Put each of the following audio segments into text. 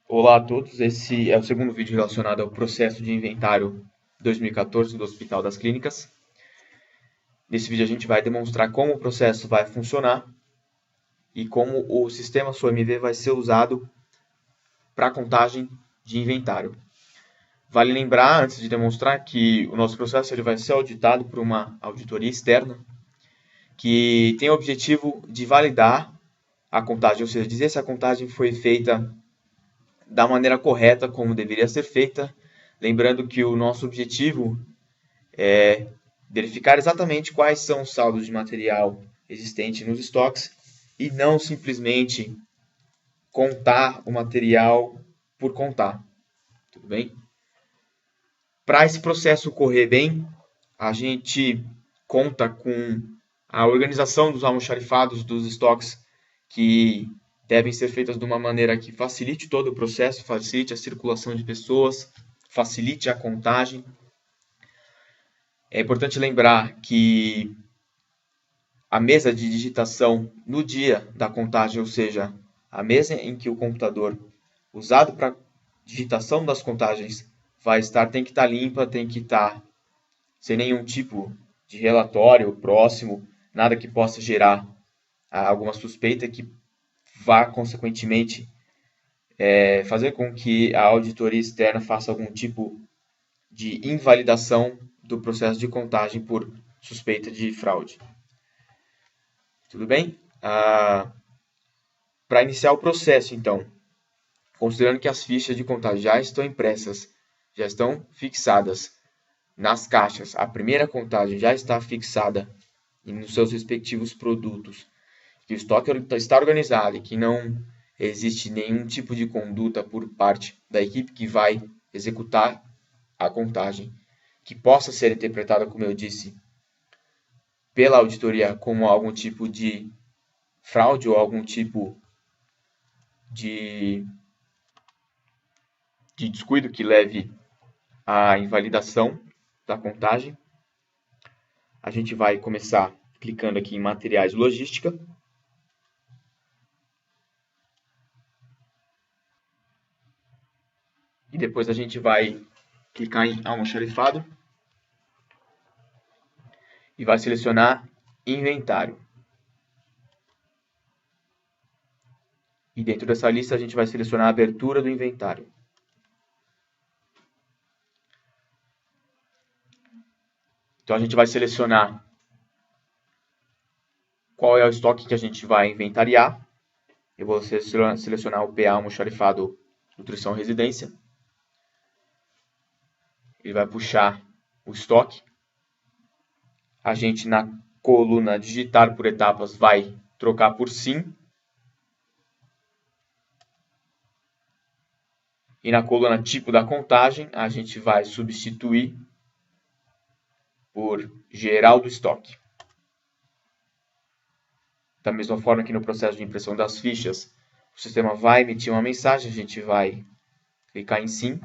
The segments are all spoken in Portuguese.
Olá a todos, esse é o segundo vídeo relacionado ao processo de inventário 2014 do Hospital das Clínicas. Nesse vídeo a gente vai demonstrar como o processo vai funcionar e como o sistema SOMV vai ser usado para a contagem de inventário. Vale lembrar, antes de demonstrar, que o nosso processo ele vai ser auditado por uma auditoria externa que tem o objetivo de validar a contagem, ou seja, dizer se a contagem foi feita da maneira correta, como deveria ser feita. Lembrando que o nosso objetivo é verificar exatamente quais são os saldos de material existente nos estoques e não simplesmente contar o material por contar. Tudo bem? Para esse processo correr bem, a gente conta com a organização dos almoxarifados dos estoques que devem ser feitas de uma maneira que facilite todo o processo, facilite a circulação de pessoas, facilite a contagem. É importante lembrar que a mesa de digitação no dia da contagem, ou seja, a mesa em que o computador usado para digitação das contagens tem que estar limpa, tem que estar sem nenhum tipo de relatório próximo, nada que possa gerar alguma suspeita que vá, consequentemente, fazer com que a auditoria externa faça algum tipo de invalidação do processo de contagem por suspeita de fraude. Tudo bem? Para iniciar o processo, então, considerando que as fichas de contagem já estão impressas, já estão fixadas nas caixas, a primeira contagem já está fixada nos seus respectivos produtos, que o estoque está organizado e que não existe nenhum tipo de conduta por parte da equipe que vai executar a contagem, que possa ser interpretada, como eu disse, pela auditoria como algum tipo de fraude ou algum tipo de descuido que leve à invalidação da contagem. A gente vai começar clicando aqui em materiais de logística. E depois a gente vai clicar em almoxarifado e vai selecionar inventário. E dentro dessa lista a gente vai selecionar a abertura do inventário. Então a gente vai selecionar qual é o estoque que a gente vai inventariar. Eu vou selecionar o PA almoxarifado Nutrição Residência. Ele vai puxar o estoque. A gente na coluna digitar por etapas vai trocar por sim. E na coluna tipo da contagem a gente vai substituir por geral do estoque. Da mesma forma que no processo de impressão das fichas, o sistema vai emitir uma mensagem, a gente vai clicar em sim.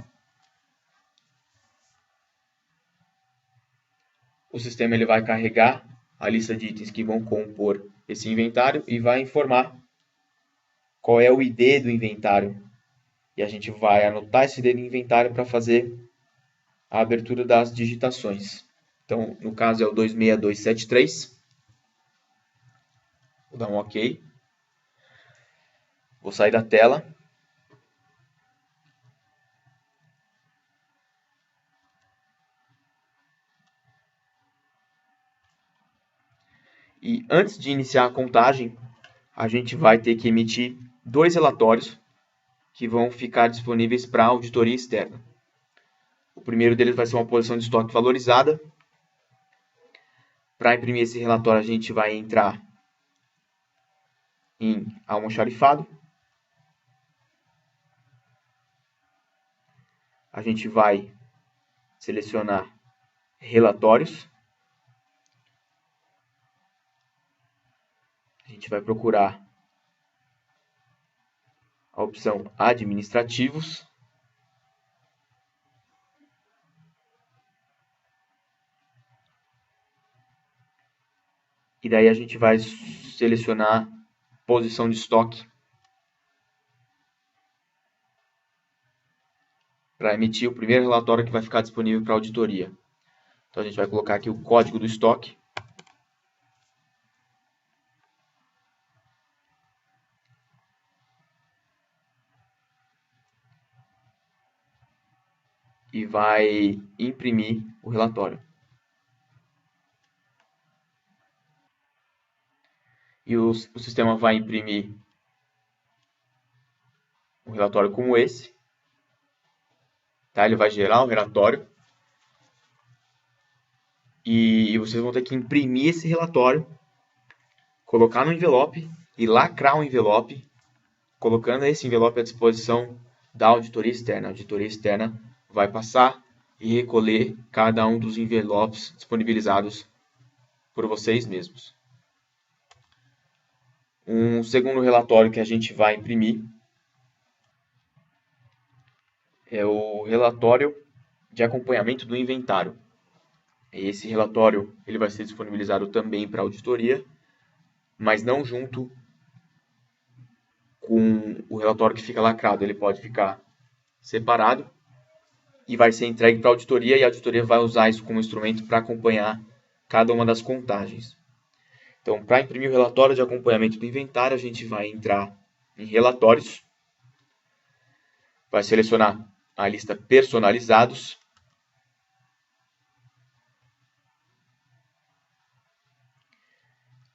O sistema ele vai carregar a lista de itens que vão compor esse inventário e vai informar qual é o ID do inventário. E a gente vai anotar esse ID do inventário para fazer a abertura das digitações. Então, no caso é o 26273. Vou dar um OK. Vou sair da tela. E antes de iniciar a contagem, a gente vai ter que emitir dois relatórios que vão ficar disponíveis para a auditoria externa. O primeiro deles vai ser uma posição de estoque valorizada. Para imprimir esse relatório, a gente vai entrar em almoxarifado. A gente vai selecionar relatórios. A gente vai procurar a opção administrativos. E daí a gente vai selecionar posição de estoque. para emitir o primeiro relatório que vai ficar disponível para auditoria. Então a gente vai colocar aqui o código do estoque. E vai imprimir o relatório. E o sistema vai imprimir um relatório como esse. Tá? Ele vai gerar um relatório. E vocês vão ter que imprimir esse relatório, colocar no envelope e lacrar o envelope, colocando esse envelope à disposição da auditoria externa. A auditoria externa vai passar e recolher cada um dos envelopes disponibilizados por vocês mesmos. Um segundo relatório que a gente vai imprimir é o relatório de acompanhamento do inventário. Esse relatório ele vai ser disponibilizado também para auditoria, mas não junto com o relatório que fica lacrado. Ele pode ficar separado e vai ser entregue para a auditoria, e a auditoria vai usar isso como instrumento para acompanhar cada uma das contagens. Então, para imprimir o relatório de acompanhamento do inventário, a gente vai entrar em relatórios, vai selecionar a lista personalizados,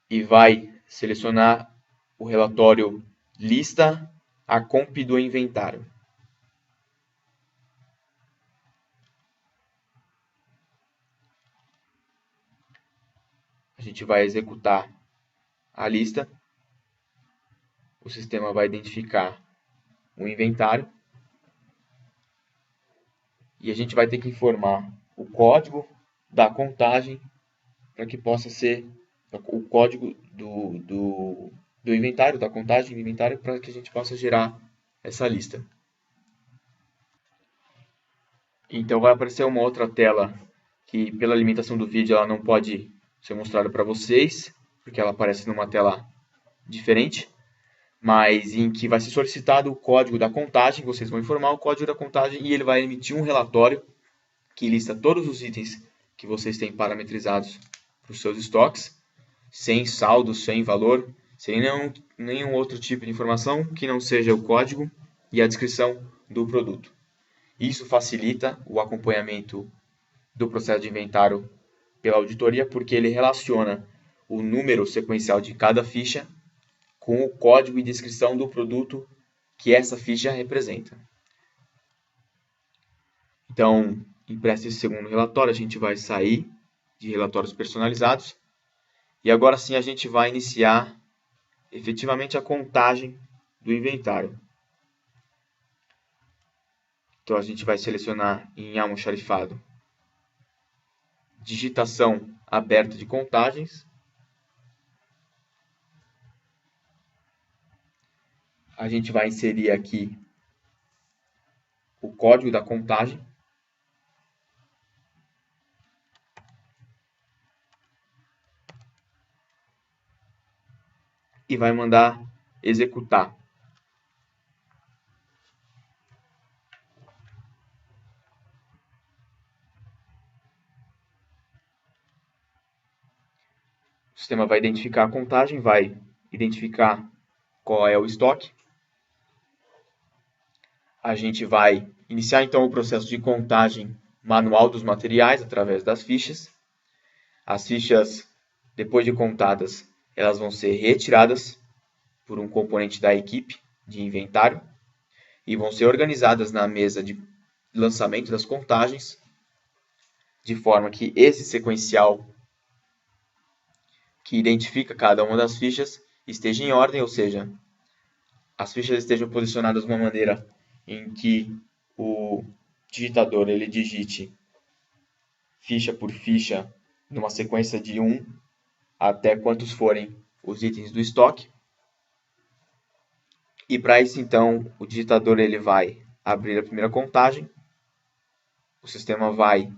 e vai selecionar o relatório lista a comp do inventário. A gente vai executar a lista, o sistema vai identificar o inventário e a gente vai ter que informar o código da contagem para que possa ser o código do inventário, da contagem do inventário, para que a gente possa gerar essa lista. Então vai aparecer uma outra tela que, pela limitação do vídeo, ela não pode ser mostrada para vocês, porque ela aparece numa tela diferente, mas em que vai ser solicitado o código da contagem. Vocês vão informar o código da contagem e ele vai emitir um relatório que lista todos os itens que vocês têm parametrizados para os seus estoques, sem saldo, sem valor, sem nenhum outro tipo de informação que não seja o código e a descrição do produto. Isso facilita o acompanhamento do processo de inventário pela auditoria, porque ele relaciona o número sequencial de cada ficha com o código e descrição do produto que essa ficha representa. Então, impresso esse segundo relatório, a gente vai sair de relatórios personalizados e agora sim a gente vai iniciar efetivamente a contagem do inventário. Então a gente vai selecionar em almoxarifado digitação aberta de contagens. A gente vai inserir aqui o código da contagem. E vai mandar executar. O sistema vai identificar a contagem, vai identificar qual é o estoque. A gente vai iniciar então o processo de contagem manual dos materiais através das fichas. As fichas, depois de contadas, elas vão ser retiradas por um componente da equipe de inventário e vão ser organizadas na mesa de lançamento das contagens, de forma que esse sequencial que identifica cada uma das fichas esteja em ordem, ou seja, as fichas estejam posicionadas de uma maneira em que o digitador ele digite ficha por ficha numa sequência de 1 até quantos forem os itens do estoque. E para isso, então, o digitador ele vai abrir a primeira contagem, o sistema vai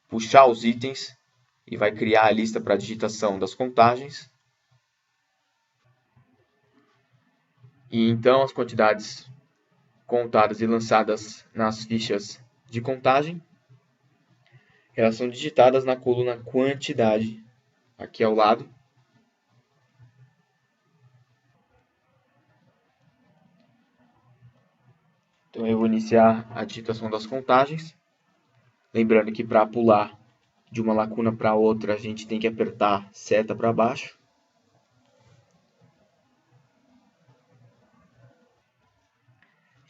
puxar os itens e vai criar a lista para digitação das contagens. E então as quantidades contadas e lançadas nas fichas de contagem. Elas são digitadas na coluna quantidade, aqui ao lado. Então eu vou iniciar a digitação das contagens. Lembrando que para pular de uma lacuna para outra, a gente tem que apertar seta para baixo.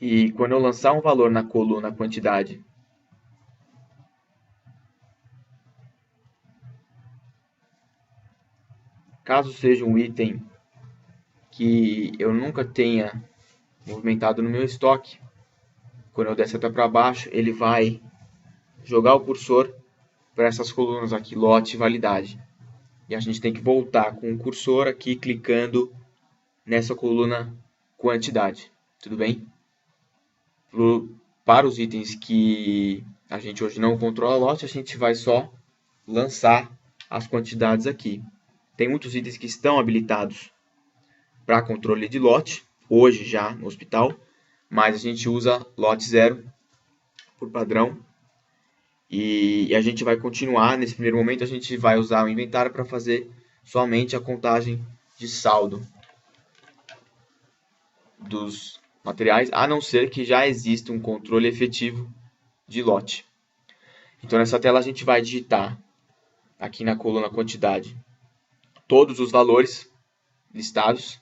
E quando eu lançar um valor na coluna quantidade, caso seja um item que eu nunca tenha movimentado no meu estoque, quando eu der seta para baixo, ele vai jogar o cursor para essas colunas aqui, lote e validade. E a gente tem que voltar com o cursor aqui, clicando nessa coluna quantidade. Tudo bem? Para os itens que a gente hoje não controla lote, a gente vai só lançar as quantidades aqui. Tem muitos itens que estão habilitados para controle de lote, hoje já no hospital, mas a gente usa lote 0 por padrão. E a gente vai continuar, nesse primeiro momento, a gente vai usar o inventário para fazer somente a contagem de saldo dos materiais, a não ser que já exista um controle efetivo de lote. Então, nessa tela, a gente vai digitar aqui na coluna quantidade todos os valores listados.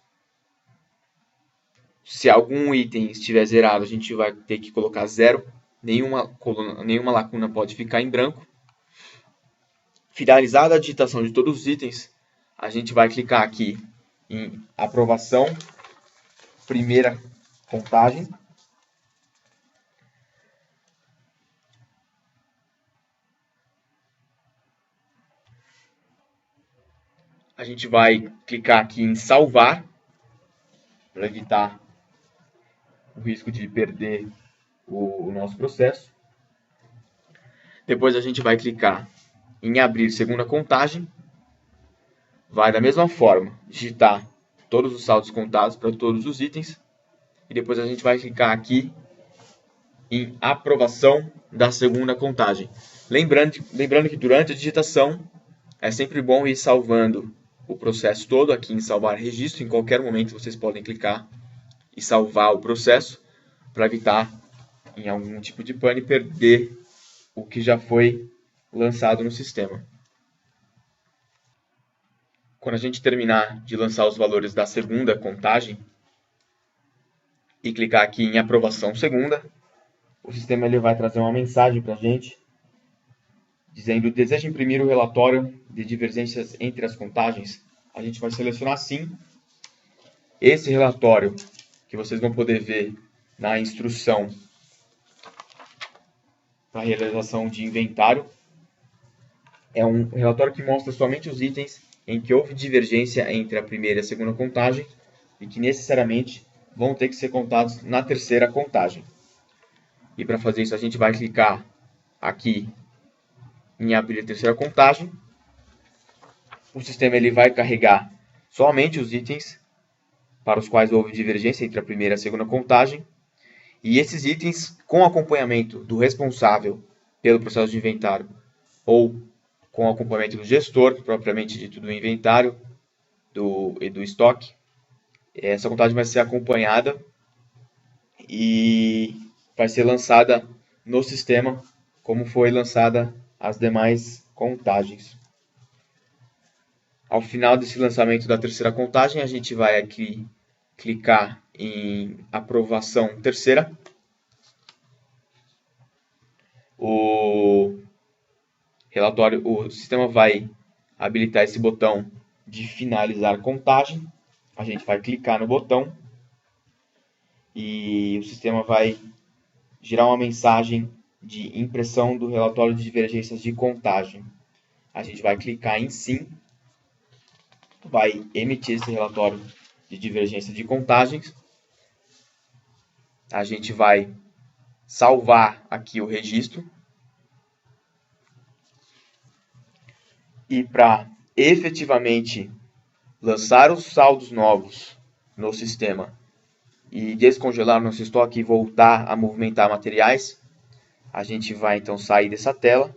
Se algum item estiver zerado, a gente vai ter que colocar 0. Nenhuma lacuna pode ficar em branco. Finalizada a digitação de todos os itens, a gente vai clicar aqui em aprovação, primeira contagem. A gente vai clicar aqui em salvar, para evitar o risco de perder o nosso processo. Depois a gente vai clicar em abrir segunda contagem. Vai da mesma forma digitar todos os saldos contados para todos os itens. E depois a gente vai clicar aqui em aprovação da segunda contagem. Lembrando que durante a digitação é sempre bom ir salvando o processo todo aqui em salvar registro. Em qualquer momento vocês podem clicar e salvar o processo para evitar em algum tipo de pane perder o que já foi lançado no sistema. Quando a gente terminar de lançar os valores da segunda contagem e clicar aqui em aprovação segunda, o sistema ele vai trazer uma mensagem para a gente dizendo: deseja imprimir o relatório de divergências entre as contagens? A gente vai selecionar sim. Esse relatório, que vocês vão poder ver na instrução para a realização de inventário, é um relatório que mostra somente os itens em que houve divergência entre a primeira e a segunda contagem e que necessariamente vão ter que ser contados na terceira contagem. E para fazer isso a gente vai clicar aqui em abrir a terceira contagem. O sistema ele vai carregar somente os itens para os quais houve divergência entre a primeira e a segunda contagem. E esses itens, com acompanhamento do responsável pelo processo de inventário ou com acompanhamento do gestor, propriamente dito, do inventário e do estoque, essa contagem vai ser acompanhada e vai ser lançada no sistema como foi lançada as demais contagens. Ao final desse lançamento da terceira contagem, a gente vai aqui clicar em aprovação terceira. O sistema vai habilitar esse botão de finalizar contagem. A gente vai clicar no botão e o sistema vai gerar uma mensagem de impressão do relatório de divergências de contagem. A gente vai clicar em sim, vai emitir esse relatório de divergência de contagens. A gente vai salvar aqui o registro. E para efetivamente lançar os saldos novos no sistema e descongelar nosso estoque e voltar a movimentar materiais, a gente vai então sair dessa tela